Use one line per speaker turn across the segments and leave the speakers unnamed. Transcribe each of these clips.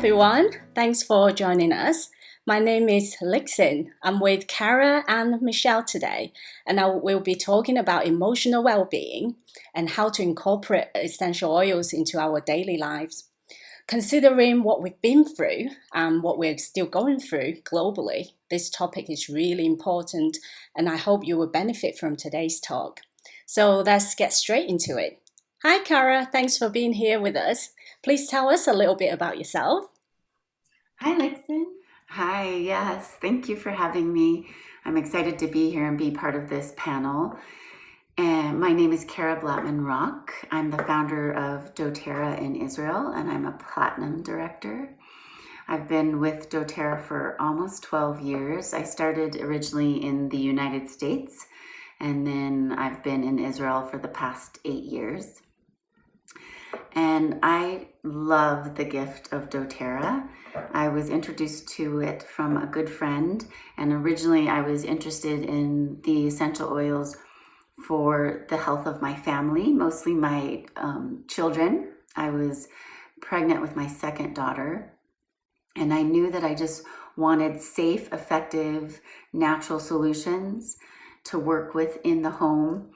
everyone, thanks for joining us. My name is Lixin. I'm with Kara and Michelle today, and I will be talking about emotional well-being and how to incorporate essential oils into our daily lives. Considering what we've been through and what we're still going through globally, this topic is really important, and I hope you will benefit from today's talk. So let's get straight into it. Hi, Kara. Thanks for being here with us. Please tell us a little bit about yourself.
Hi, Lixin. Hi, yes, thank you for having me. I'm excited to be here and be part of this panel. And my name is Kara Blattman Rock. I'm the founder of doTERRA in Israel, and I'm a platinum director. I've been with doTERRA for almost 12 years. I started originally in the United States, and then I've been in Israel for the past 8 years. And I love the gift of doTERRA. I was introduced to it from a good friend, and originally I was interested in the essential oils for the health of my family, mostly my children. I was pregnant with my second daughter, and I knew that I just wanted safe, effective, natural solutions to work with in the home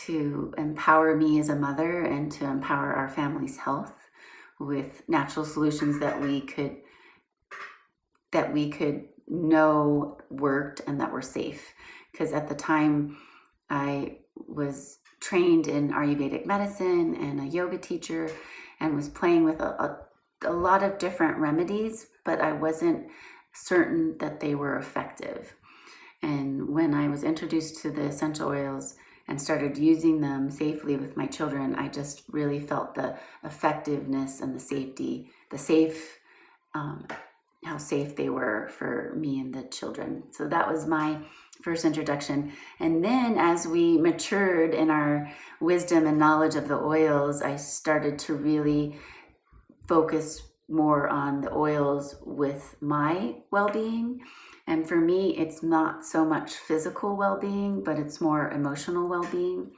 to empower me as a mother and to empower our family's health with natural solutions that we could know worked and that were safe. Because at the time I was trained in Ayurvedic medicine and a yoga teacher and was playing with a lot of different remedies, but I wasn't certain that they were effective. And when I was introduced to the essential oils and started using them safely with my children, I just really felt the effectiveness and the safety, how safe they were for me and the children. So that was my first introduction. And then as we matured in our wisdom and knowledge of the oils, I started to really focus more on the oils with my well-being. And for me, it's not so much physical well-being, but it's more emotional well-being.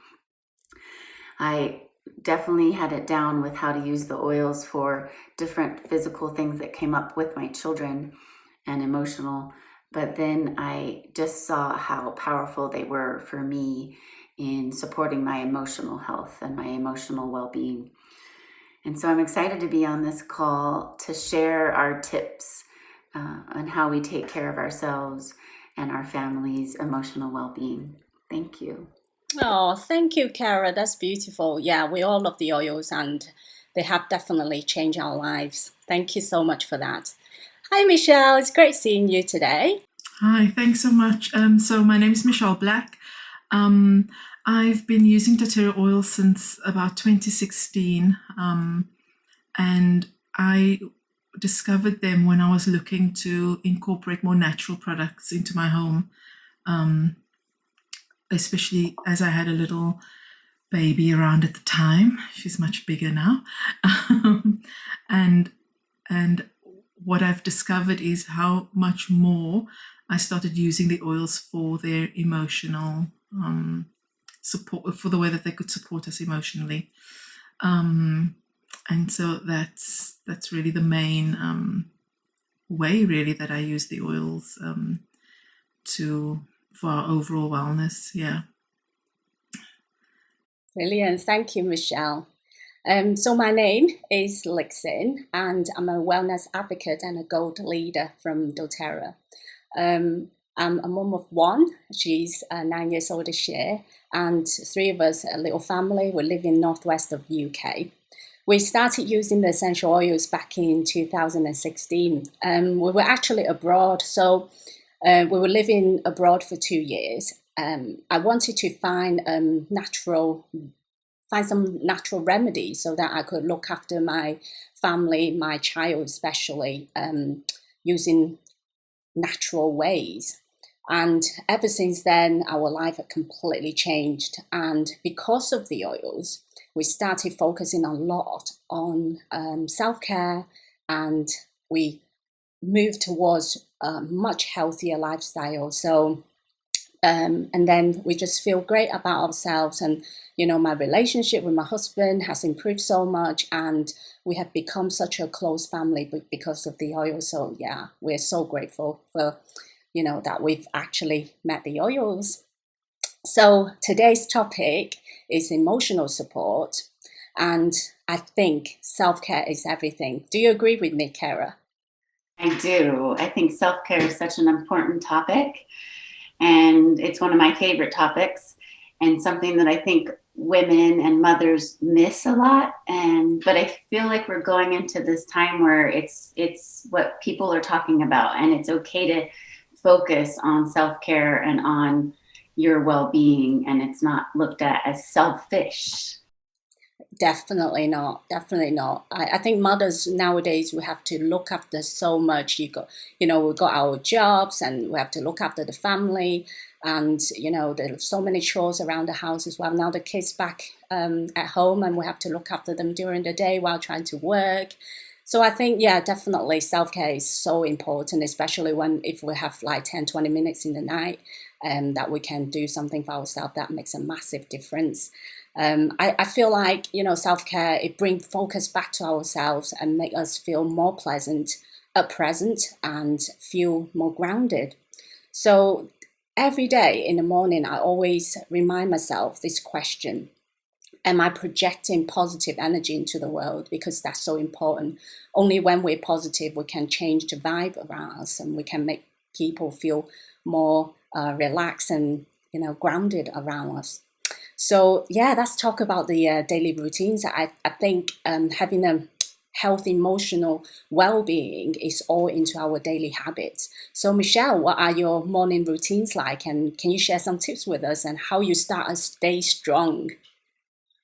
I definitely had it down with how to use the oils for different physical things that came up with my children and emotional. But then I just saw how powerful they were for me in supporting my emotional health and my emotional well-being. And so I'm excited to be on this call to share our tips on how we take care of ourselves and our family's emotional well-being. Thank you.
Oh, thank you, Kara. That's beautiful. Yeah, we all love the oils and they have definitely changed our lives. Thank you so much for that. Hi, Michelle. It's great seeing you today.
Hi, thanks so much. So my name is Michelle Black. I've been using doTERRA oil since about 2016, and I discovered them when I was looking to incorporate more natural products into my home, especially as I had a little baby around at the time. She's much bigger now. and what I've discovered is how much more I started using the oils for their emotional support, for the way that they could support us emotionally. And so that's really the main way really that I use the oils for our overall wellness. Yeah.
Brilliant. Thank you, Michelle. So my name is Lixin, and I'm a wellness advocate and a gold leader from doTERRA. I'm a mom of one. She's 9 years old this year, and three of us, a little family. We live in northwest of UK. We started using the essential oils back in 2016. We were actually abroad, so we were living abroad for 2 years. I wanted to find some natural remedies so that I could look after my family, my child especially, using natural ways. And ever since then, our life had completely changed. And because of the oils, we started focusing a lot on self-care, and we moved towards a much healthier lifestyle. So And then we just feel great about ourselves. And, my relationship with my husband has improved so much, and we have become such a close family because of the oil. So yeah, we're so grateful for, that we've actually met the oils. So today's topic is emotional support. And I think self-care is everything. Do you agree with me, Kara?
I do. I think self-care is such an important topic, and it's one of my favorite topics, and something that I think women and mothers miss a lot. But I feel like we're going into this time where it's what people are talking about, and it's okay to focus on self-care and on your well-being, and it's not looked at as selfish.
Definitely not. Definitely not. I think mothers nowadays, we have to look after so much. We've got our jobs, and we have to look after the family, and there's so many chores around the house as well. Now the kids back at home, and we have to look after them during the day while trying to work. So I think, yeah, definitely self-care is so important, especially if we have like 10, 20 minutes in the night, that we can do something for ourselves. That makes a massive difference. I feel like, self-care, it brings focus back to ourselves and make us feel more pleasant at present and feel more grounded. So every day in the morning, I always remind myself this question: am I projecting positive energy into the world? Because that's so important. Only when we're positive, we can change the vibe around us, and we can make people feel more relaxed and, grounded around us. So yeah, let's talk about the daily routines. I think having a healthy emotional well-being is all into our daily habits. So Michelle, what are your morning routines like? And can you share some tips with us and how you start a day strong?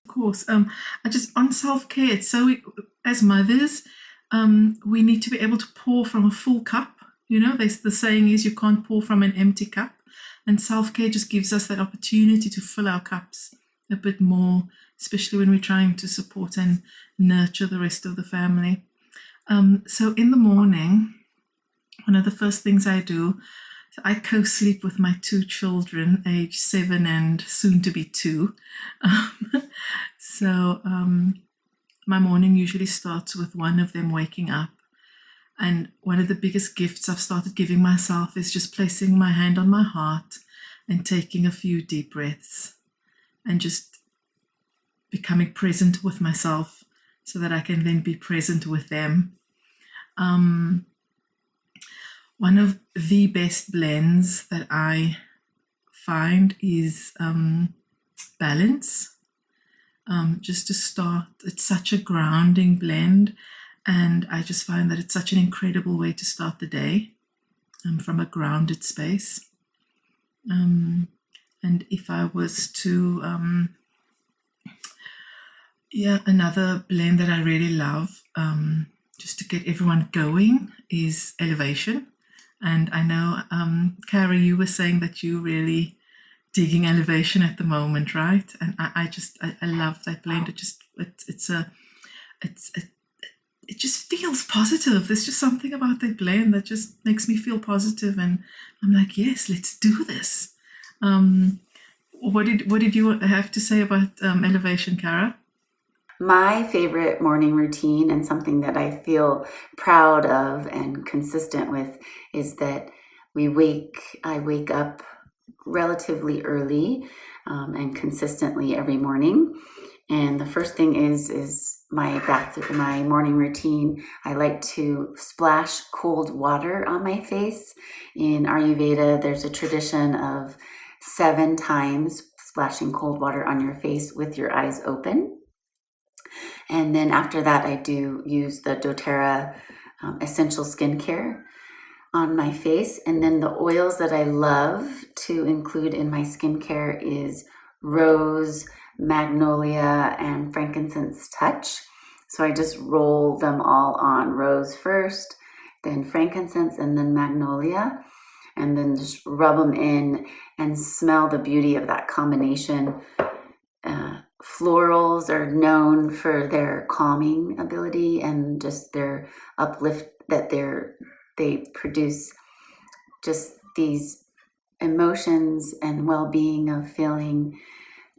Of course. I just on self-care, it's so, as mothers, we need to be able to pour from a full cup. The saying is you can't pour from an empty cup. And self-care just gives us that opportunity to fill our cups a bit more, especially when we're trying to support and nurture the rest of the family. So in the morning, one of the first things I do, so I co-sleep with my two children, age 7 and soon to be 2. So my morning usually starts with one of them waking up. And one of the biggest gifts I've started giving myself is just placing my hand on my heart and taking a few deep breaths and just becoming present with myself so that I can then be present with them. One of the best blends that I find is balance. Just to start, it's such a grounding blend. And I just find that it's such an incredible way to start the day from a grounded space. And if I was to, another blend that I really love, just to get everyone going, is elevation. And I know, Kara, you were saying that you really digging elevation at the moment, right? And I love that blend. It just feels positive. There's just something about that blend that just makes me feel positive, and I'm like, yes, let's do this. What did you have to say about elevation, Kara?
My favorite morning routine, and something that I feel proud of and consistent with, is that I wake up relatively early and consistently every morning. And the first thing is my morning routine. I like to splash cold water on my face. In Ayurveda, there's a tradition of 7 times splashing cold water on your face with your eyes open. And then after that, I do use the doTERRA essential skincare on my face. And then the oils that I love to include in my skincare is rose, magnolia, and frankincense touch. So I just roll them all on: rose first, then frankincense, and then magnolia, and then just rub them in and smell the beauty of that combination. Florals are known for their calming ability and just their uplift, that they produce just these emotions and well-being of feeling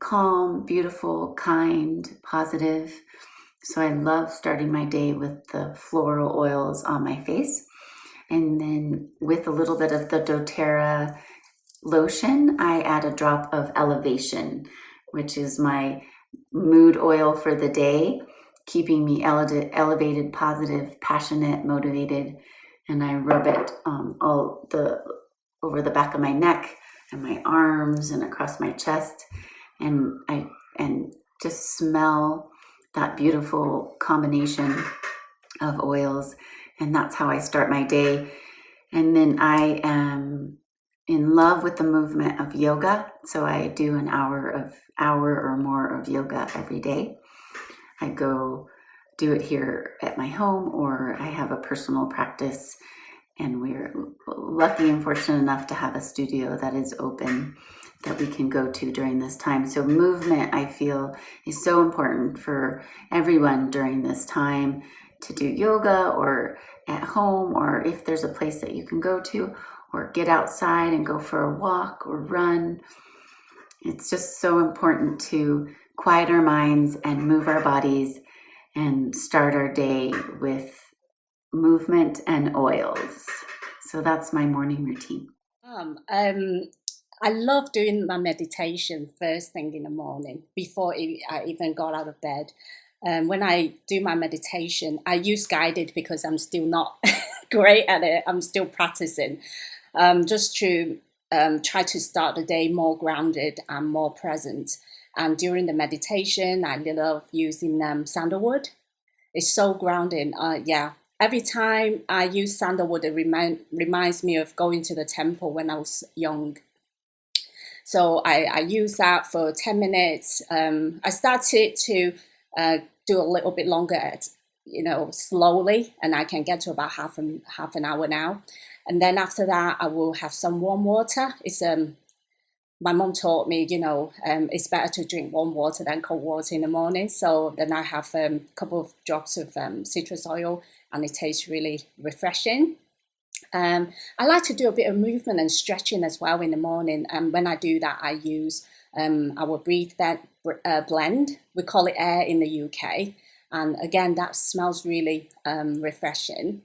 calm, beautiful, kind, positive. So I love starting my day with the floral oils on my face. And then with a little bit of the doTERRA lotion, I add a drop of Elevation, which is my mood oil for the day, keeping me elevated, positive, passionate, motivated. And I rub it over the back of my neck and my arms and across my chest, and just smell that beautiful combination of oils. And that's how I start my day. And then I am in love with the movement of yoga. So I do an hour or more of yoga every day. I go do it here at my home, or I have a personal practice, and we're lucky and fortunate enough to have a studio that is open that we can go to during this time. So movement, I feel, is so important for everyone during this time, to do yoga or at home, or if there's a place that you can go to, or get outside and go for a walk or run. It's just so important to quiet our minds and move our bodies and start our day with movement and oils. So that's my morning routine.
I love doing my meditation first thing in the morning before I even got out of bed. When I do my meditation, I use guided because I'm still not great at it. I'm still practicing, just to try to start the day more grounded and more present. And during the meditation, I love using sandalwood. It's so grounding. Yeah, every time I use sandalwood, it reminds me of going to the temple when I was young. So I use that for 10 minutes. I started to do a little bit longer, slowly, and I can get to about half an hour now. And then after that, I will have some warm water. It's my mom taught me, it's better to drink warm water than cold water in the morning. So then I have a couple of drops of citrus oil, and it tastes really refreshing. I like to do a bit of movement and stretching as well in the morning. And when I do that, I use our Breathe blend. We call it Air in the UK. And again, that smells really refreshing.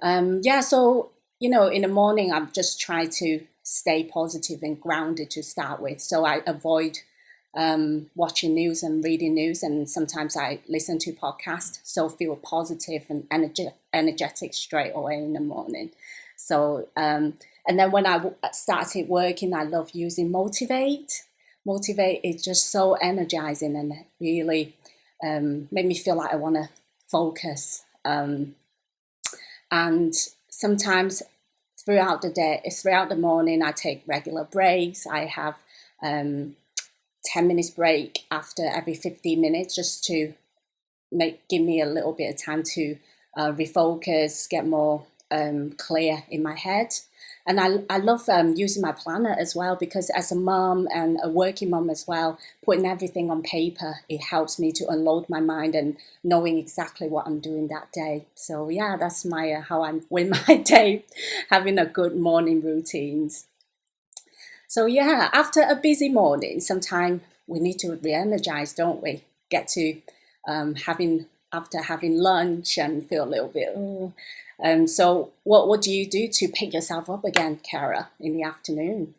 So, in the morning, I'm just trying to stay positive and grounded to start with. So I avoid watching news and reading news, and sometimes I listen to podcasts, so feel positive and energetic straight away in the morning. So and then when I started working, I love using Motivate is just so energizing, and really made me feel like I want to focus, and sometimes throughout the morning, I take regular breaks. I have 10 minutes break after every 15 minutes, just to give me a little bit of time to refocus, get more clear in my head. And I love using my planner as well, because as a mom and a working mom as well, putting everything on paper, it helps me to unload my mind and knowing exactly what I'm doing that day. So yeah, that's my how I'm win my day, having a good morning routines. So yeah, after a busy morning, sometimes we need to re-energize, don't we? Get to after having lunch and feel a little bit. Oh. So what do you do to pick yourself up again, Kara, in the afternoon?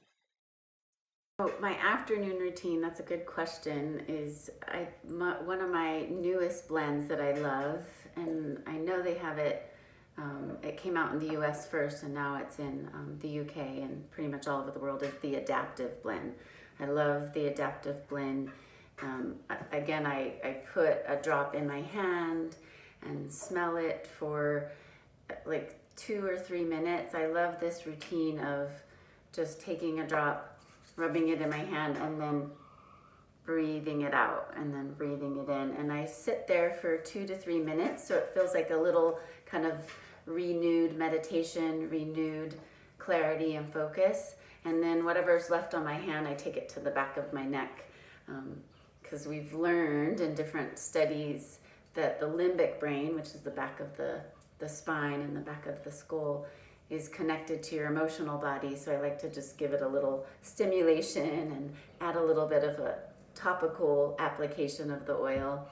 Oh, my afternoon routine, that's a good question, is one of my newest blends that I love, and I know they have it. It came out in the US first, and now it's in the UK and pretty much all over the world, is the Adaptive blend. I love the Adaptive blend. Again, I put a drop in my hand and smell it for like 2 or 3 minutes. I love this routine of just taking a drop, rubbing it in my hand, and then breathing it out, and then breathing it in. And I sit there for 2 to 3 minutes, so it feels like a little kind of renewed meditation, renewed clarity and focus. And then whatever's left on my hand, I take it to the back of my neck, because we've learned in different studies that the limbic brain, which is the back of the spine and the back of the skull, is connected to your emotional body. So I like to just give it a little stimulation and add a little bit of a topical application of the oil.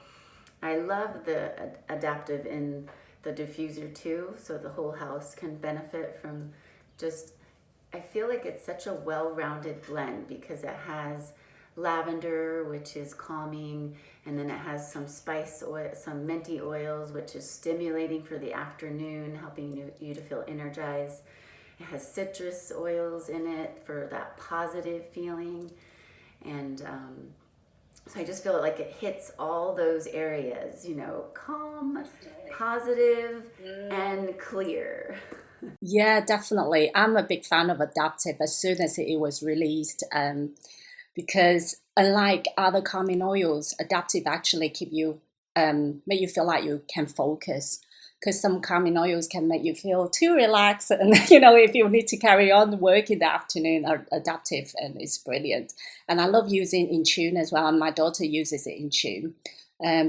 I love the adaptive in the diffuser too, so the whole house can benefit from just, I feel like it's such a well-rounded blend because it has lavender, which is calming, and then it has some spice oil, some minty oils, which is stimulating for the afternoon, helping you to feel energized. It has citrus oils in it for that positive feeling, and so I just feel like it hits all those areas, calm, positive, and clear.
Yeah, definitely. I'm a big fan of adaptive as soon as it was released, because unlike other calming oils, adaptive actually keep you make you feel like you can focus. Because some calming oils can make you feel too relaxed, and if you need to carry on work in the afternoon, adaptive and it's brilliant. And I love using in tune as well. And my daughter uses it in tune.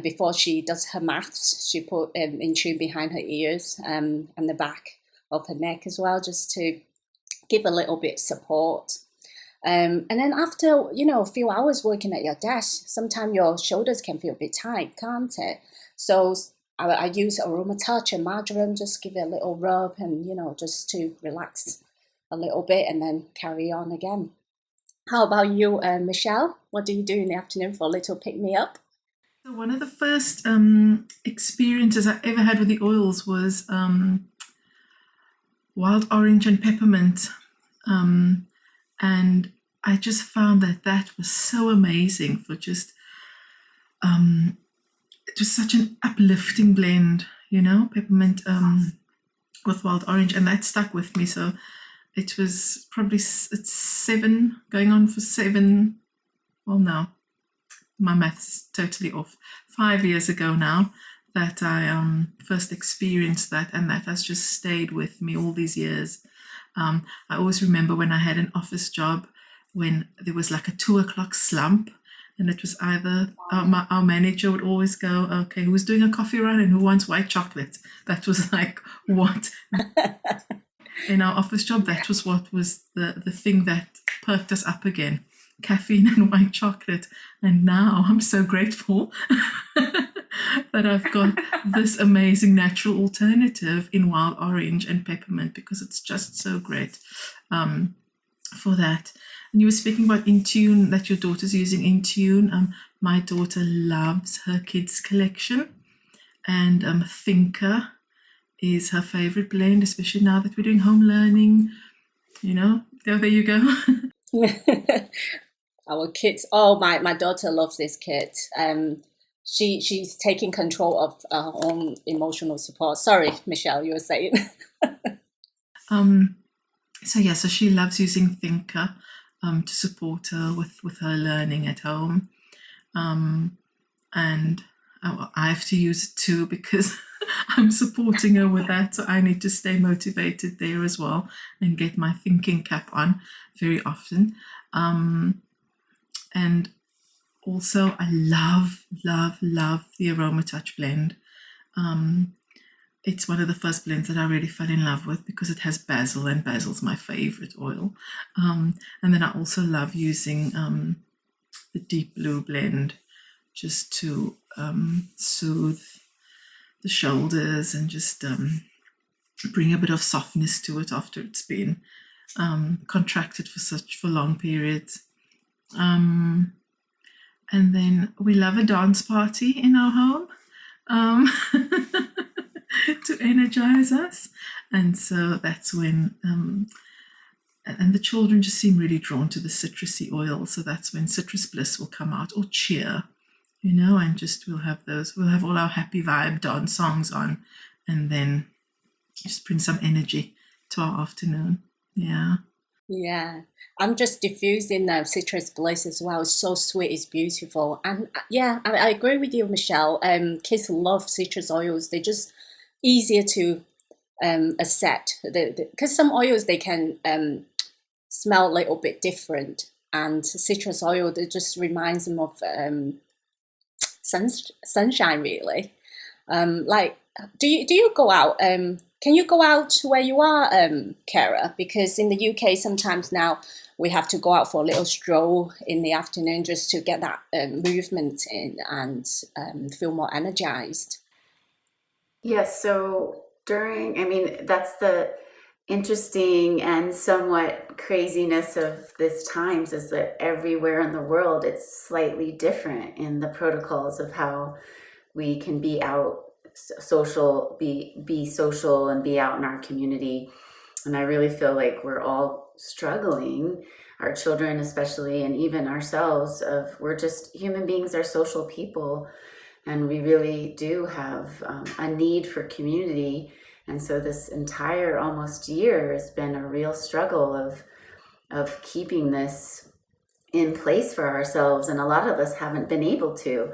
Before she does her maths, she put in tune behind her ears and the back of her neck as well, just to give a little bit support. And then after, a few hours working at your desk, sometimes your shoulders can feel a bit tight, can't it? So I use aroma touch and marjoram, just give it a little rub and, just to relax a little bit and then carry on again. How about you, Michelle? What do you do in the afternoon for a little pick-me-up?
So one of the first experiences I ever had with the oils was wild orange and peppermint. And I just found that was so amazing for just, it was such an uplifting blend, peppermint with wild orange, and that stuck with me. So it was probably, it's 7, going on for 7, well, no, my maths is totally off, 5 years ago now that I first experienced that, and that has just stayed with me all these years. I always remember when I had an office job when there was like a 2 o'clock slump, and it was either our manager would always go, okay, who's doing a coffee run and who wants white chocolate? That was like what in our office job, that was what was the thing that perked us up again, caffeine and white chocolate. And now I'm so grateful that I've got this amazing natural alternative in wild orange and peppermint, because it's just so great for that. And you were speaking about Intune, that your daughter's using Intune. My daughter loves her kids collection, and Thinker is her favorite blend, especially now that we're doing home learning. There you go.
Our kids, my daughter loves this kit. She's taking control of her own emotional support. Sorry, Michelle, you were saying.
So she loves using Thinker to support her with her learning at home. And I have to use it too because I'm supporting her with that. So I need to stay motivated there as well and get my thinking cap on very often. And also I love the Aroma Touch blend. It's one of the first blends that I really fell in love with because it has basil, and basil's my favorite oil. And then I also love using the Deep Blue blend just to soothe the shoulders and just bring a bit of softness to it after it's been contracted for long periods. And then we love a dance party in our home. To energize us, and so that's when and the children just seem really drawn to the citrusy oil, so that's when Citrus Bliss will come out, or Cheer, and just we'll have all our happy vibe dance songs on, and then just bring some energy to our afternoon.
Yeah, I'm just diffusing Citrus Bliss as well. It's so sweet, it's beautiful. And yeah, I agree with you, Michelle. Kids love citrus oils. They're just easier to accept, because some oils they can smell a little bit different, and citrus oil, it just reminds them of sunshine really. Like, do you go out? Can you go out where you are, Kara? Because in the UK, sometimes now we have to go out for a little stroll in the afternoon just to get that movement in and feel more energized.
Yes, so that's the interesting and somewhat craziness of this times is that everywhere in the world it's slightly different in the protocols of how we can be out social, be social and be out in our community. And I really feel like we're all struggling, our children especially, and even ourselves, of we're just human beings, are social people, and we really do have a need for community. And so this entire almost year has been a real struggle of keeping this in place for ourselves, and a lot of us haven't been able to.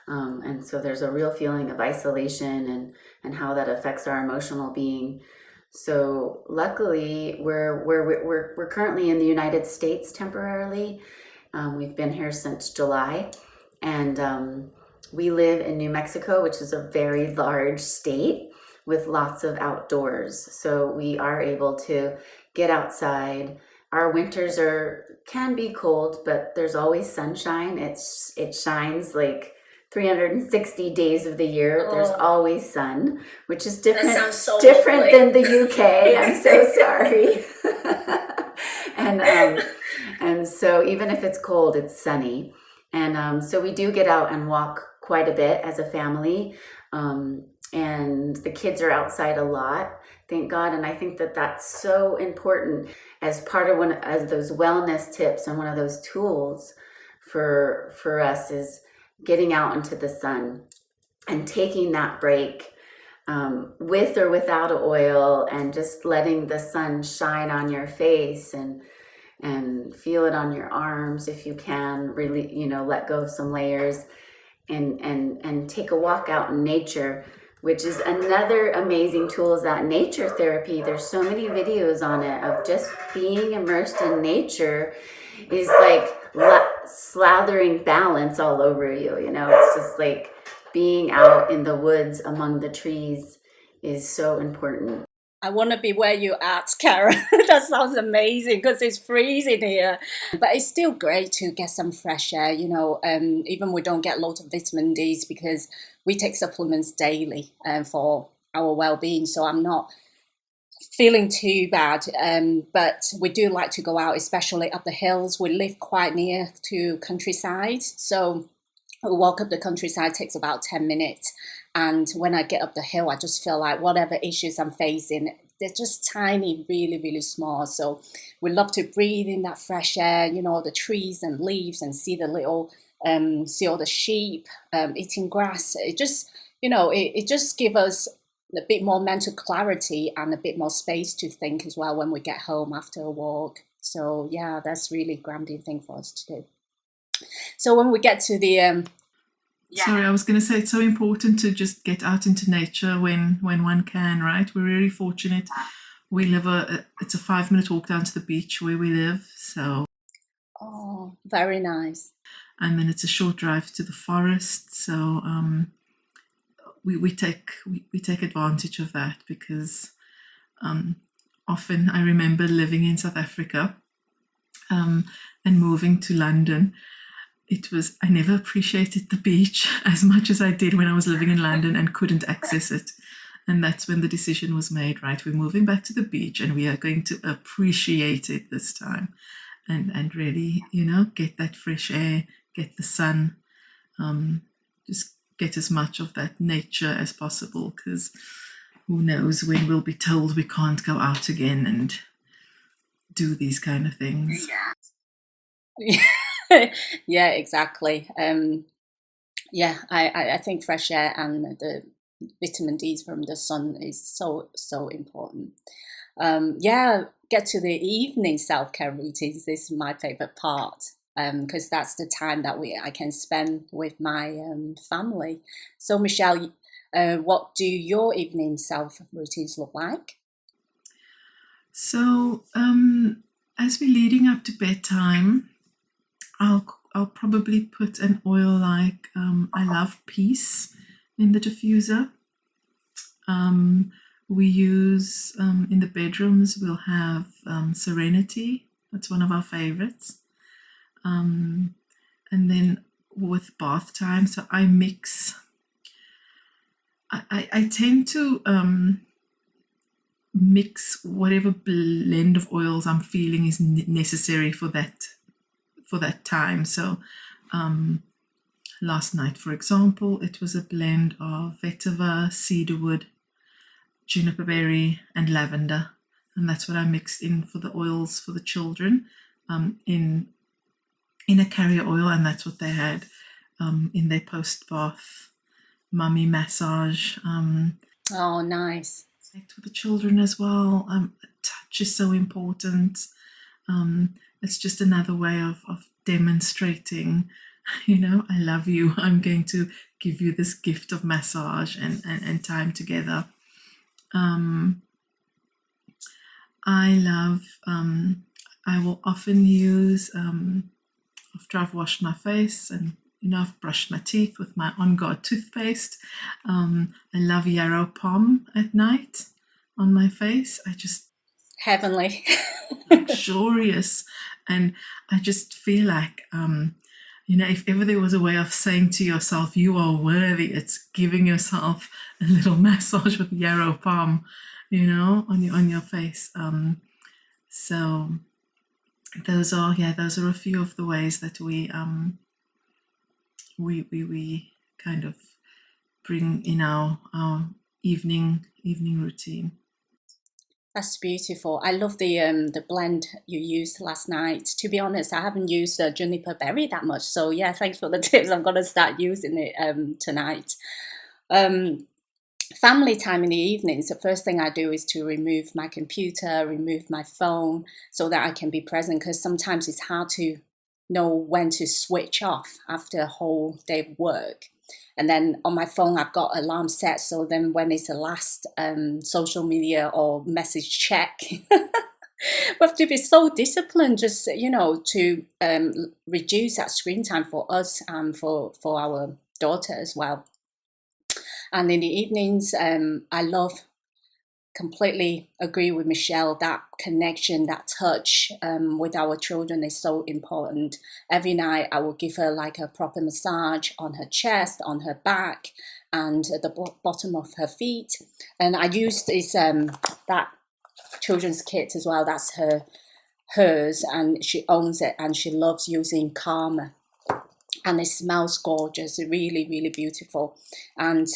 And so there's a real feeling of isolation and how that affects our emotional being. So luckily, we're currently in the United States temporarily. We've been here since July, and we live in New Mexico, which is a very large state with lots of outdoors. So we are able to get outside. Our winters can be cold, but there's always sunshine. It shines like 360 days of the year. There's always sun, which is different different than the UK. I'm so sorry. And so even if it's cold, it's sunny. And so we do get out and walk quite a bit as a family. And the kids are outside a lot, thank God. And I think that that's so important as part of one of those wellness tips, and one of those tools for us is getting out into the sun and taking that break, with or without oil, and just letting the sun shine on your face and feel it on your arms if you can. Really, let go of some layers and take a walk out in nature, which is another amazing tool, is that nature therapy. There's so many videos on it of just being immersed in nature is like slathering balance all over you. It's just like being out in the woods among the trees is so important.
I want to be where you're at, Kara. That sounds amazing because it's freezing here. But it's still great to get some fresh air, even we don't get lots of vitamin Ds because we take supplements daily for our well-being. So I'm not feeling too bad. But we do like to go out, especially up the hills. We live quite near to countryside. So a walk up the countryside takes about 10 minutes. And when I get up the hill, I just feel like whatever issues I'm facing, they're just tiny, really, really small. So we love to breathe in that fresh air, the trees and leaves, and see see all the sheep eating grass. It just, it just gives us a bit more mental clarity and a bit more space to think as well when we get home after a walk. So yeah, that's really grounding thing for us to do. So when we get to the
Sorry, I was going to say it's so important to just get out into nature when one can, right? We're really fortunate. We live it's a 5-minute walk down to the beach where we live. So.
Oh, very nice.
And then it's a short drive to the forest. So we take advantage of that because often I remember living in South Africa and moving to London. I never appreciated the beach as much as I did when I was living in London and couldn't access it. And that's when the decision was made, right? We're moving back to the beach and we are going to appreciate it this time and really, get that fresh air, get the sun, just get as much of that nature as possible, because who knows when we'll be told we can't go out again and do these kind of things.
Yeah. Yeah, exactly. I think fresh air and the vitamin D from the sun is so important. Get to the evening self-care routines. This is my favorite part because that's the time that I can spend with my family. So Michelle, what do your evening self routines look like?
So as we're leading up to bedtime, I'll probably put an oil like I love Peace in the diffuser. We use in the bedrooms, we'll have Serenity. That's one of our favorites. And then with bath time, so I mix. I tend to mix whatever blend of oils I'm feeling is necessary for that time. So last night, for example, it was a blend of vetiver, cedarwood, juniper berry, and lavender, and that's what I mixed in for the oils for the children in a carrier oil, and that's what they had in their post-bath mummy massage.
Oh, nice.
For the children as well. Touch is so important. It's just another way of demonstrating, I love you. I'm going to give you this gift of massage and time together. I love, I will often use, after I've washed my face and I've brushed my teeth with my On Guard toothpaste. I love yarrow pom at night on my face. I just
Heavenly.
luxurious, and I just feel like if ever there was a way of saying to yourself, you are worthy, it's giving yourself a little massage with yarrow pom, on your face. So those are a few of the ways that we kind of bring in our evening routine.
That's beautiful. I love the blend you used last night. To be honest, I haven't used juniper berry that much. So yeah, thanks for the tips. I'm gonna start using it tonight. Family time in the evenings, the first thing I do is to remove my computer, remove my phone, so that I can be present, because sometimes it's hard to know when to switch off after a whole day of work. And then on my phone, I've got alarm set, so then when it's the last social media or message check, we have to be so disciplined just, to reduce that screen time for us and for our daughter as well. And in the evenings, I completely agree with Michelle, that connection, that touch with our children is so important. Every night I will give her like a proper massage on her chest, on her back, and at the bottom of her feet. And I use this that children's kit as well. That's hers, and she owns it, and she loves using Karma. And it smells gorgeous, really, really beautiful. And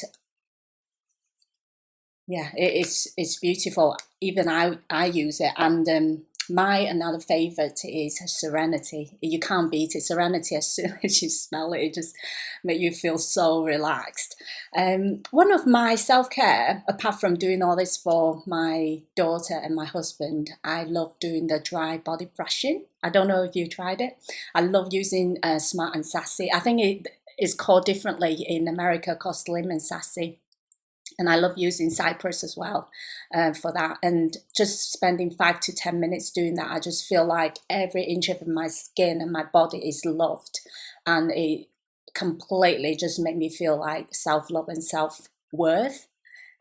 yeah, it's beautiful. Even I use it. And my another favorite is Serenity. You can't beat it. Serenity, as soon as you smell it, it just makes you feel so relaxed. One of my self-care, apart from doing all this for my daughter and my husband, I love doing the dry body brushing. I don't know if you tried it. I love using Smart and Sassy. I think it is called differently in America, called Slim and Sassy. And I love using Cypress as well for that. And just spending 5 to 10 minutes doing that, I just feel like every inch of my skin and my body is loved. And it completely just made me feel like self-love and self-worth.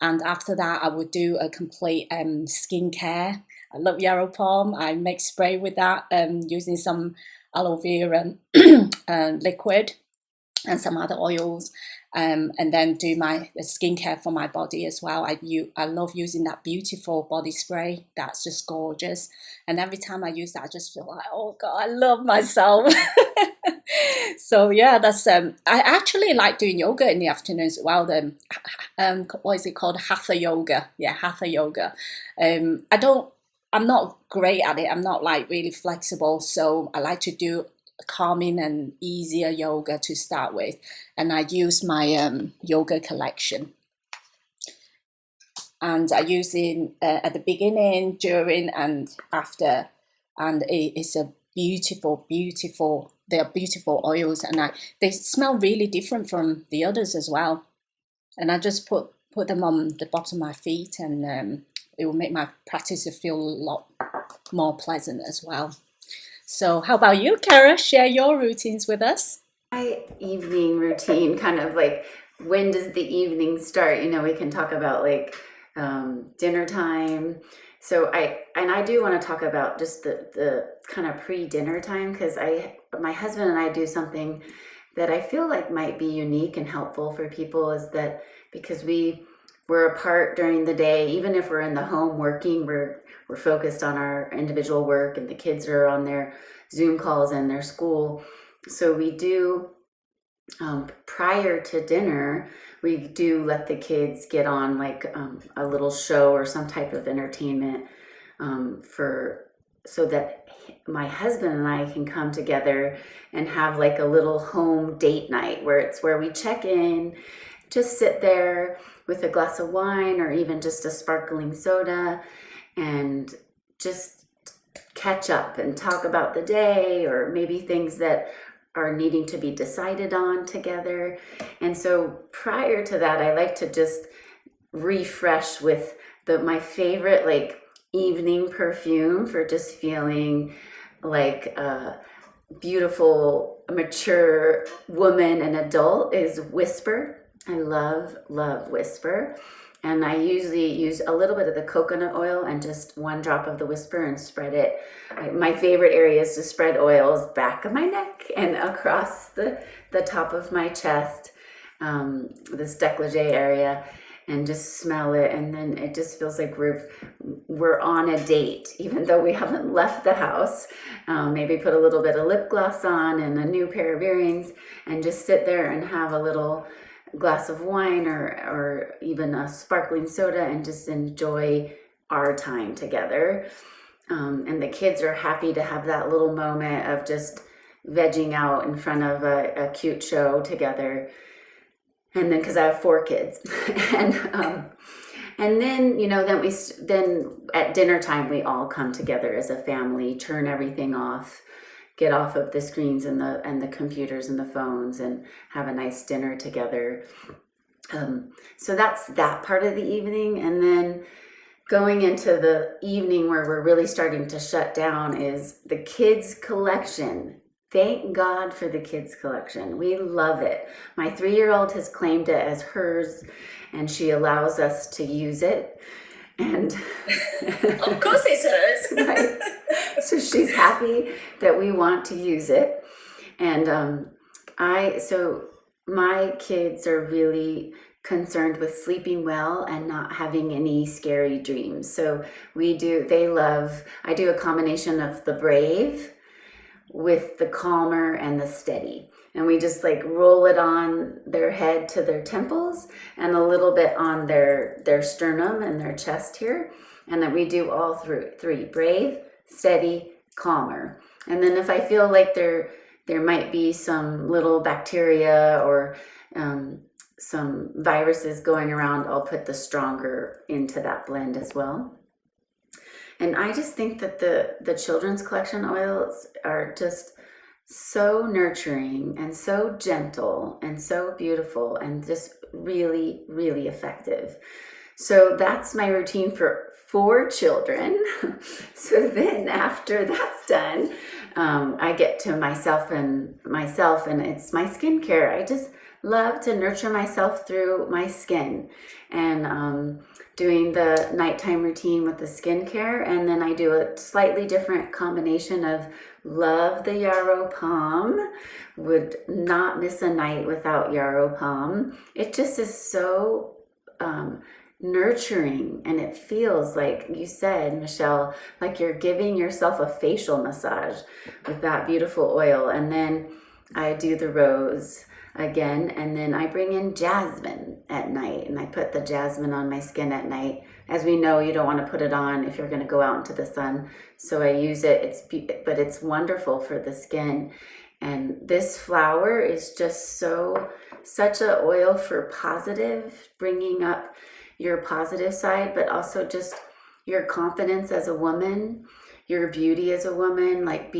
And after that, I would do a complete skincare. I love yarrow pom. I make spray with that using some aloe vera liquid and some other oils, and then do my skincare for my body as well. I love using that beautiful body spray. That's just gorgeous. And every time I use that, I just feel like, oh God, I love myself. So yeah, that's I actually like doing yoga in the afternoons as well. What is it called? Hatha yoga. Yeah, hatha yoga. I'm not great at it. I'm not like really flexible, so I like to do calming and easier yoga to start with, and I use my yoga collection, and I use it at the beginning, during, and after, and it's a beautiful they're beautiful oils, and they smell really different from the others as well, and I just put them on the bottom of my feet, and it will make my practice feel a lot more pleasant as well. So how about you, Kara? Share your routines with us.
My evening routine kind of like when does the evening start? We can talk about like dinner time. So I do want to talk about just the kind of pre-dinner time, because my husband and I do something that I feel like might be unique and helpful for people, is that because we're apart during the day, even if we're in the home working, we're focused on our individual work, and the kids are on their Zoom calls and their school. So we do, prior to dinner, we do let the kids get on like a little show or some type of entertainment, so that my husband and I can come together and have like a little home date night, where we check in, just sit there with a glass of wine or even just a sparkling soda, and just catch up and talk about the day, or maybe things that are needing to be decided on together. And so prior to that, I like to just refresh with my favorite like evening perfume for just feeling like a beautiful, mature woman and adult, is Whisper. I love Whisper. And I usually use a little bit of the coconut oil and just one drop of the Whisper and spread it. My favorite area is to spread oils back of my neck and across the top of my chest, this décolleté area, and just smell it. And then it just feels like we're on a date, even though we haven't left the house. Maybe put a little bit of lip gloss on and a new pair of earrings, and just sit there and have a little glass of wine or even a sparkling soda, and just enjoy our time together. And the kids are happy to have that little moment of just vegging out in front of a cute show together. And then, because I have 4 kids, and then then at dinner time we all come together as a family, turn everything off, get off of the screens and the computers and the phones, and have a nice dinner together. So that's that part of the evening. And then going into the evening where we're really starting to shut down is the kids collection. Thank God for the kids collection. We love it. My 3-year-old has claimed it as hers, and she allows us to use it. And
Of course it's hers.
right. So she's happy that we want to use it. And so my kids are really concerned with sleeping well and not having any scary dreams. So I do a combination of the Brave with the Calmer and the Steady. And we just like roll it on their head to their temples, and a little bit on their sternum and their chest here. And then we do all 3: Brave, Steady, Calmer. And then if I feel like there might be some little bacteria or some viruses going around, I'll put the Stronger into that blend as well. And I just think that the children's collection oils are just so nurturing and so gentle and so beautiful, and just really, really effective. So that's my routine for 4 children. So then after that's done, I get to myself, and it's my skincare. I just love to nurture myself through my skin, and doing the nighttime routine with the skincare. And then I do a slightly different combination of love the Yarrow Palm. Would not miss a night without Yarrow Palm. It just is so nurturing, and it feels like you said, Michelle, like you're giving yourself a facial massage with that beautiful oil. And then I do the rose again, and then I bring in jasmine at night, and I put the jasmine on my skin at night. As we know, you don't want to put it on if you're going to go out into the sun, so I use it. But it's wonderful for the skin. And this flower is just such a oil for positive, bringing up your positive side, but also just your confidence as a woman, your beauty as a woman, like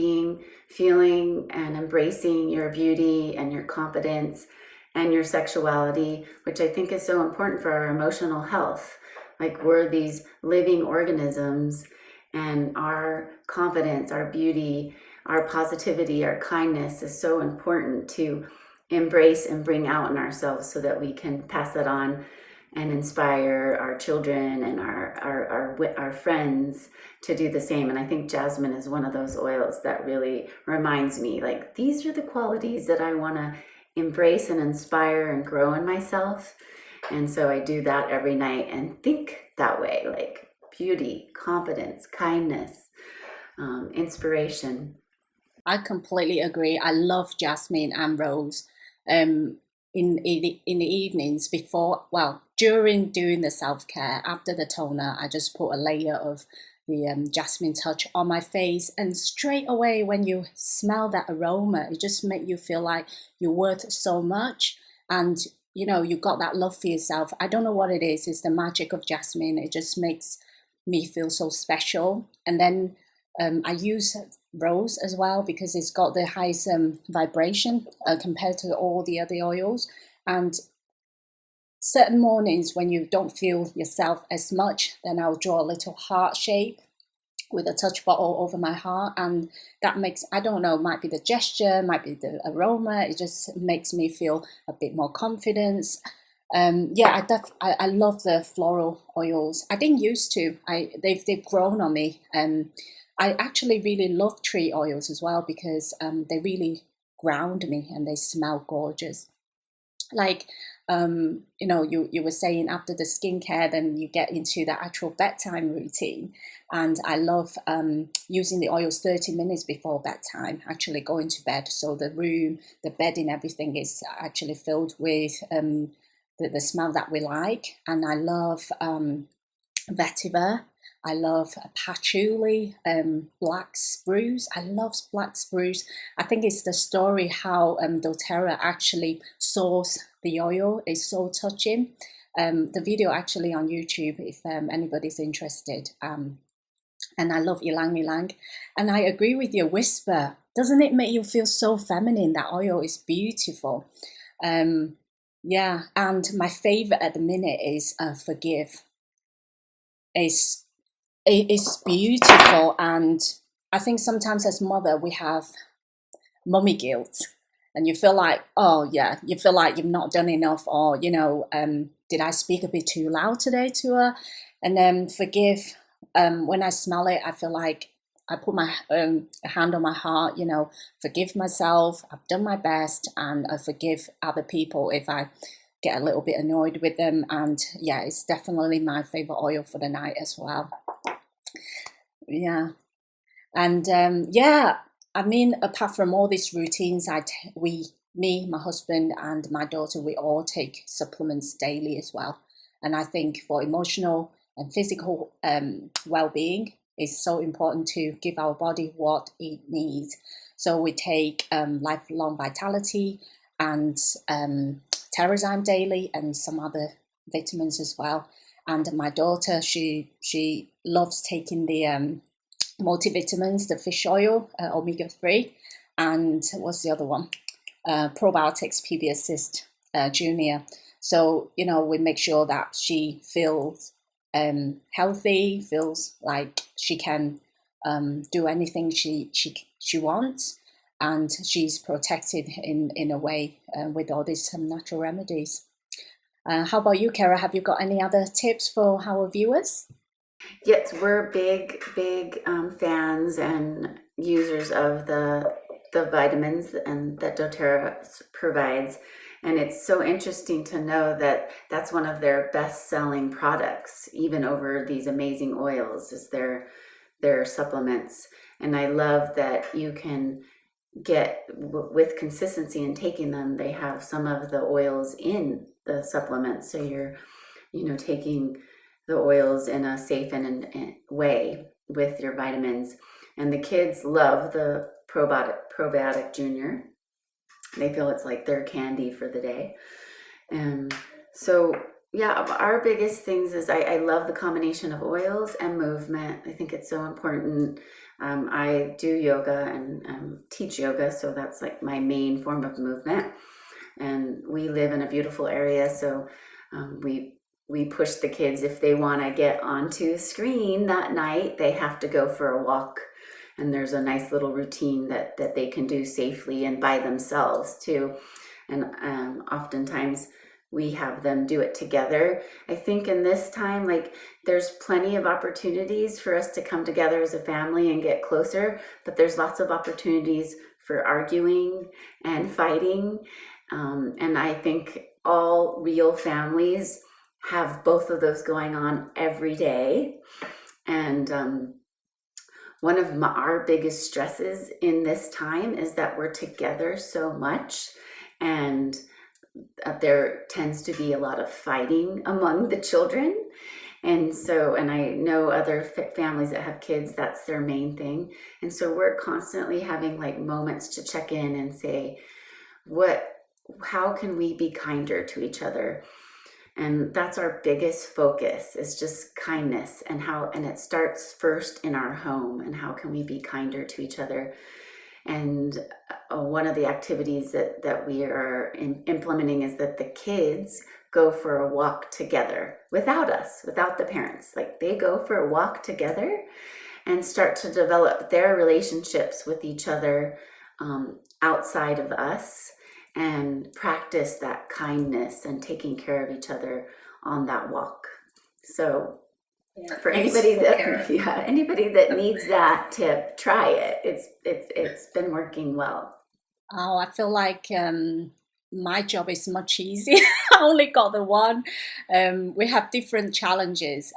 feeling and embracing your beauty and your confidence and your sexuality, which I think is so important for our emotional health. Like, we're these living organisms, and our confidence, our beauty, our positivity, our kindness is so important to embrace and bring out in ourselves so that we can pass that on and inspire our children and our friends to do the same. And I think jasmine is one of those oils that really reminds me, like, these are the qualities that I want to embrace and inspire and grow in myself. And so I do that every night and think that way, like beauty, confidence, kindness, inspiration.
I completely agree. I love jasmine and rose. In the evenings before, well, during doing the self care after the toner, I just put a layer of the jasmine touch on my face, and straight away when you smell that aroma, it just makes you feel like you're worth so much, and you got that love for yourself. I don't know what it is. It's the magic of jasmine. It just makes me feel so special. And then I use rose as well because it's got the highest vibration compared to all the other oils. And certain mornings when you don't feel yourself as much, then I'll draw a little heart shape with a touch bottle over my heart, and that makes, I don't know, might be the gesture, might be the aroma, it just makes me feel a bit more confidence. Yeah, I love the floral oils. I didn't used to. They've grown on me. I actually really love tree oils as well because they really ground me and they smell gorgeous. Like you were saying, after the skincare, then you get into the actual bedtime routine, and I love using the oils 30 minutes before bedtime, actually going to bed, so the room, the bedding, everything is actually filled with the smell that we like. And I love vetiver. I love patchouli, black spruce. I love black spruce. I think it's the story how doTERRA actually sourced the oil is so touching. The video actually on YouTube if anybody's interested. And I love ylang ylang. And I agree with your whisper. Doesn't it make you feel so feminine? That oil is beautiful. Yeah, and my favorite at the minute is forgive. It's beautiful, and I think sometimes as mother we have mummy guilt, and you feel like, oh yeah, you feel like you've not done enough, or did I speak a bit too loud today to her? And then forgive. When I smell it, I feel like I put my hand on my heart, forgive myself. I've done my best, and I forgive other people if I get a little bit annoyed with them. And yeah, it's definitely my favorite oil for the night as well. Yeah. And yeah, I mean, apart from all these routines, me, my husband, and my daughter, we all take supplements daily as well. And I think for emotional and physical well-being, it's so important to give our body what it needs. So we take lifelong vitality and Terrazyme daily, and some other vitamins as well. And my daughter, she loves taking the multivitamins, the fish oil, omega-3, and what's the other one? Probiotics, PB Assist Junior. So, we make sure that she feels healthy, feels like she can do anything she wants, and she's protected in a way with all these natural remedies. How about you, Kara? Have you got any other tips for our viewers?
Yes, we're big fans and users of the vitamins and that doTERRA provides. And it's so interesting to know that that's one of their best-selling products, even over these amazing oils, is their supplements. And I love that you can get, with consistency in taking them, they have some of the oils in the supplements. So you're, taking the oils in a safe and way with your vitamins. And the kids love the probiotic junior. They feel it's like their candy for the day. And so yeah, our biggest things is I love the combination of oils and movement. I think it's so important. I do yoga and teach yoga, so that's like my main form of movement. And we live in a beautiful area, so we push the kids, if they want to get onto screen that night, they have to go for a walk. And there's a nice little routine that they can do safely and by themselves too. and oftentimes we have them do it together. I think in this time, like, there's plenty of opportunities for us to come together as a family and get closer, but there's lots of opportunities for arguing and fighting. And I think all real families have both of those going on every day. And one of our biggest stresses in this time is that we're together so much, and there tends to be a lot of fighting among the children. And so, and I know other families that have kids, that's their main thing. And so we're constantly having like moments to check in and say, how can we be kinder to each other? And that's our biggest focus, is just kindness, and it starts first in our home, and how can we be kinder to each other. And one of the activities that we are implementing is that the kids go for a walk together without us, without the parents. Like, they go for a walk together and start to develop their relationships with each other outside of us, and practice that kindness and taking care of each other on that walk. So for anybody that needs that tip, try it. It's been working well.
Oh, I feel like my job is much easier. I only got the one. We have different challenges.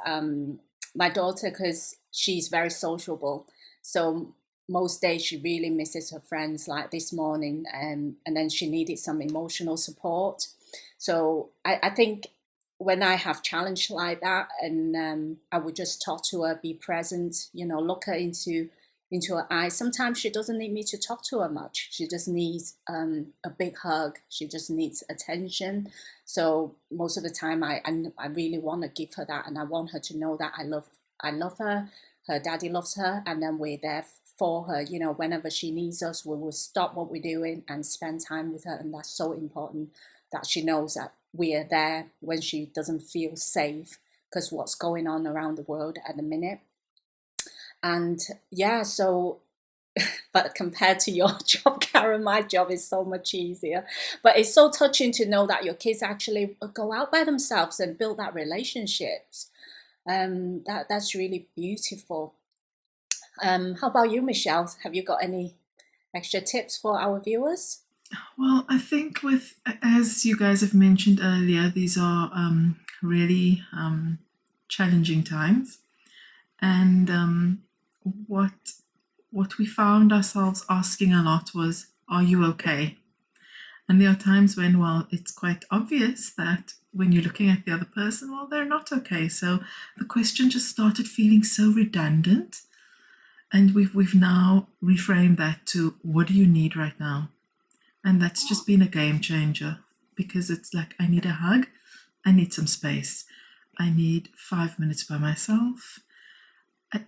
My daughter, because she's very sociable, so most days she really misses her friends, like this morning, and then she needed some emotional support. So I think when I have challenge like that, and I would just talk to her, be present, look her into her eyes. Sometimes she doesn't need me to talk to her much. She just needs a big hug. She just needs attention. So most of the time, I really want to give her that, and I want her to know that I love her. Her daddy loves her, and then we're there for her. Whenever she needs us, we will stop what we're doing and spend time with her, and that's so important, that she knows that we are there when she doesn't feel safe, because what's going on around the world at the minute. And yeah, so but compared to your job, Karen, my job is so much easier. But it's so touching to know that your kids actually go out by themselves and build that relationships. That's really beautiful. How about you, Michelle? Have you got any extra tips for our viewers?
Well, I think as you guys have mentioned earlier, these are really challenging times. And what we found ourselves asking a lot was, are you okay? And there are times when, well, it's quite obvious that when you're looking at the other person, well, they're not okay. So the question just started feeling so redundant. And we've now reframed that to, what do you need right now? And that's just been a game changer, because it's like, I need a hug, I need some space, I need 5 minutes by myself,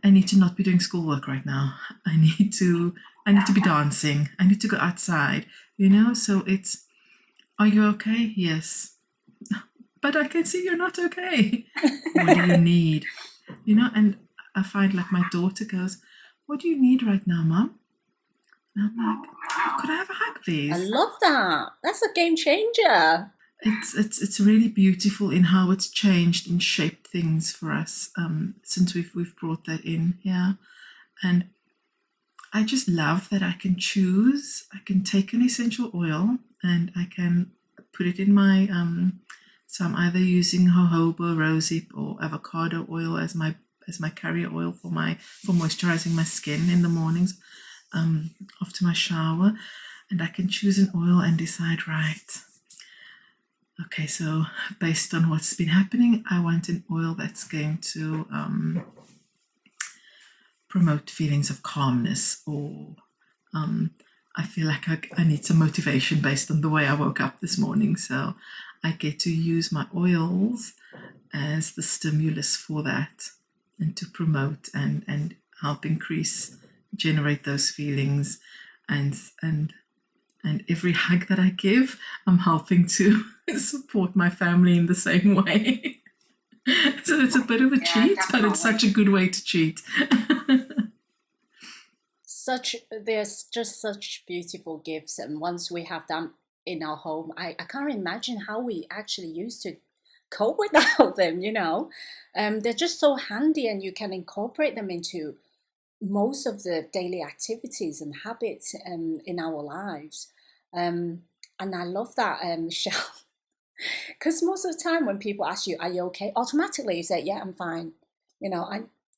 I need to not be doing schoolwork right now, I need to be dancing, I need to go outside, so it's, are you okay? Yes. But I can see you're not okay. What do you need? And I find, like, my daughter goes, what do you need right now, Mom? And I'm like, could I have a hug, please?
I love that. That's a game changer.
It's really beautiful in how it's changed and shaped things for us since we've brought that in. Yeah. And I just love that I can choose. I can take an essential oil and I can put it in my so I'm either using jojoba, rosehip, or avocado oil as my carrier oil for moisturizing my skin in the mornings after my shower. And I can choose an oil and decide, right, okay, so based on what's been happening, I want an oil that's going to promote feelings of calmness, or I feel like I need some motivation based on the way I woke up this morning. So I get to use my oils as the stimulus for that, and to promote and help generate those feelings. And every hug that I give, I'm helping to support my family in the same way. So it's a bit of a cheat, definitely. But it's such a good way to cheat.
There's just such beautiful gifts, and once we have them in our home. I can't imagine how we actually used to cope without them, They're just so handy, and you can incorporate them into most of the daily activities and habits in our lives. And I love that, Michelle, because most of the time when people ask you, "Are you okay?" automatically you say, "Yeah, I'm fine."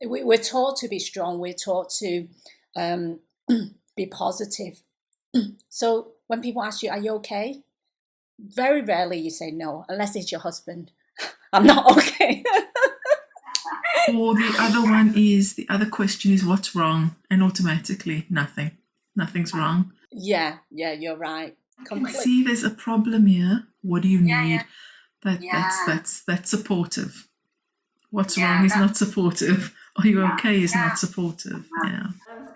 We're taught to be strong. We're taught to be positive. So when people ask you, "Are you okay?" very rarely you say no, unless it's your husband. I'm not okay.
Or the other question is, what's wrong? And automatically, nothing's wrong.
Yeah, you're right.
See, there's a problem here. What do you need? That's supportive. What's wrong is not supportive. Are you okay is not supportive. Yeah.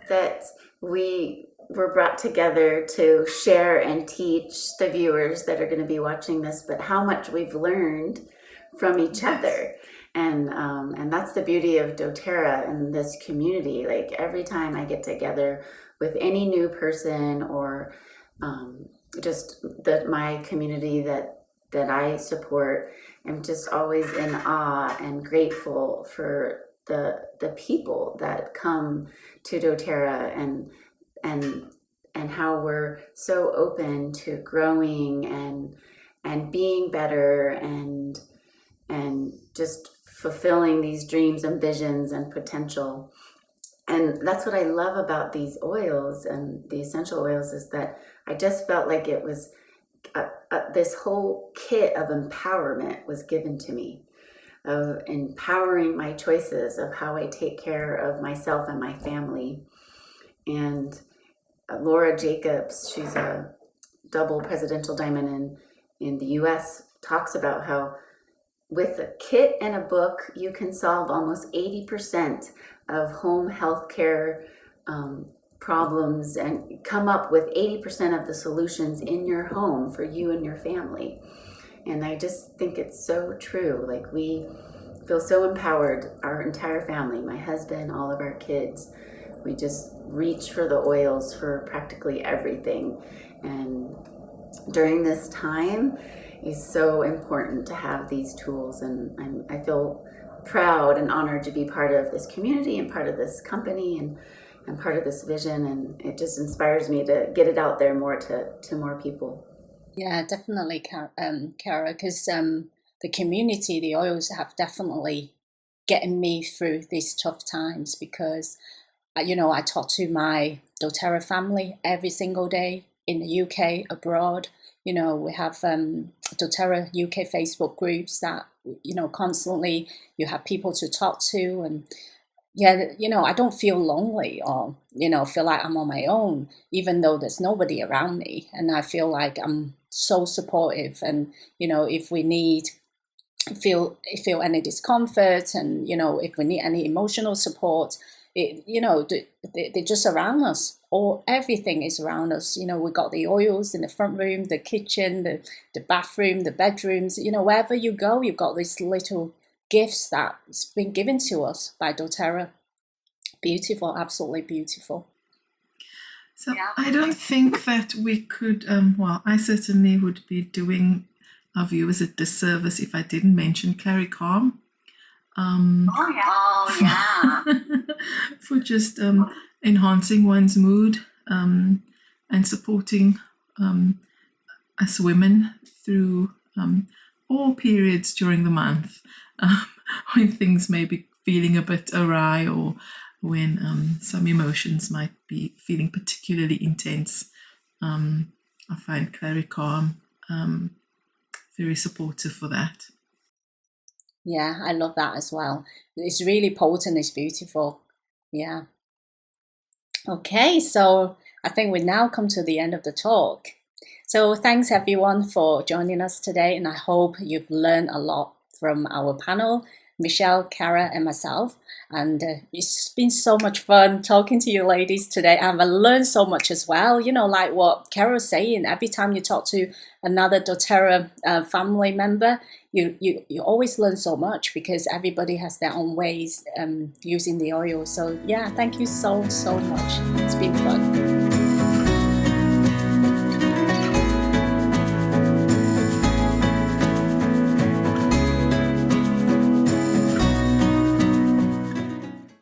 That we were brought together to share and teach the viewers that are going to be watching this, but how much we've learned from each other. And that's the beauty of doTERRA and this community. Like every time I get together with any new person or just my community that I support, I'm just always in awe and grateful for the people that come to doTERRA and how we're so open to growing and being better and just fulfilling these dreams and visions and potential. And that's what I love about these oils and the essential oils, is that I just felt like it was this whole kit of empowerment was given to me, of empowering my choices of how I take care of myself and my family. And Laura Jacobs, she's a double presidential diamond in the US, talks about how with a kit and a book, you can solve almost 80% of home health care problems and come up with 80% of the solutions in your home for you and your family. And I just think it's so true. Like, we feel so empowered, our entire family, my husband, all of our kids. We just reach for the oils for practically everything. And during this time, it's so important to have these tools. And I feel proud and honored to be part of this community and part of this company and part of this vision. And it just inspires me to get it out there more to more people.
Yeah, definitely, Kara, because the community, the oils have definitely getting me through these tough times, because I talk to my doTERRA family every single day in the UK, abroad. We have doTERRA UK Facebook groups that, constantly you have people to talk to. And yeah, I don't feel lonely or, feel like I'm on my own, even though there's nobody around me. And I feel like I'm so supportive. And, if we feel any discomfort, and, if we need any emotional support, they just around us, or everything is around us. We got the oils in the front room, the kitchen, the bathroom, the bedrooms. Wherever you go, you've got these little gifts that's been given to us by doTERRA. Beautiful, absolutely beautiful.
So I don't think that we could, I certainly would be doing our viewers a disservice if I didn't mention Clary Calm. For just enhancing one's mood and supporting us women through all periods during the month, when things may be feeling a bit awry, or when some emotions might be feeling particularly intense. I find Clary Calm very supportive for that.
Yeah, I love that as well. It's really potent, it's beautiful. Yeah. Okay, so I think we now come to the end of the talk. So thanks everyone for joining us today, and I hope you've learned a lot from our panel, Michelle, Kara, and myself. And it's been so much fun talking to you ladies today. I've learned so much as well. Like what Kara was saying, every time you talk to another doTERRA family member, you always learn so much, because everybody has their own ways using the oil. So yeah, thank you so much. It's been fun.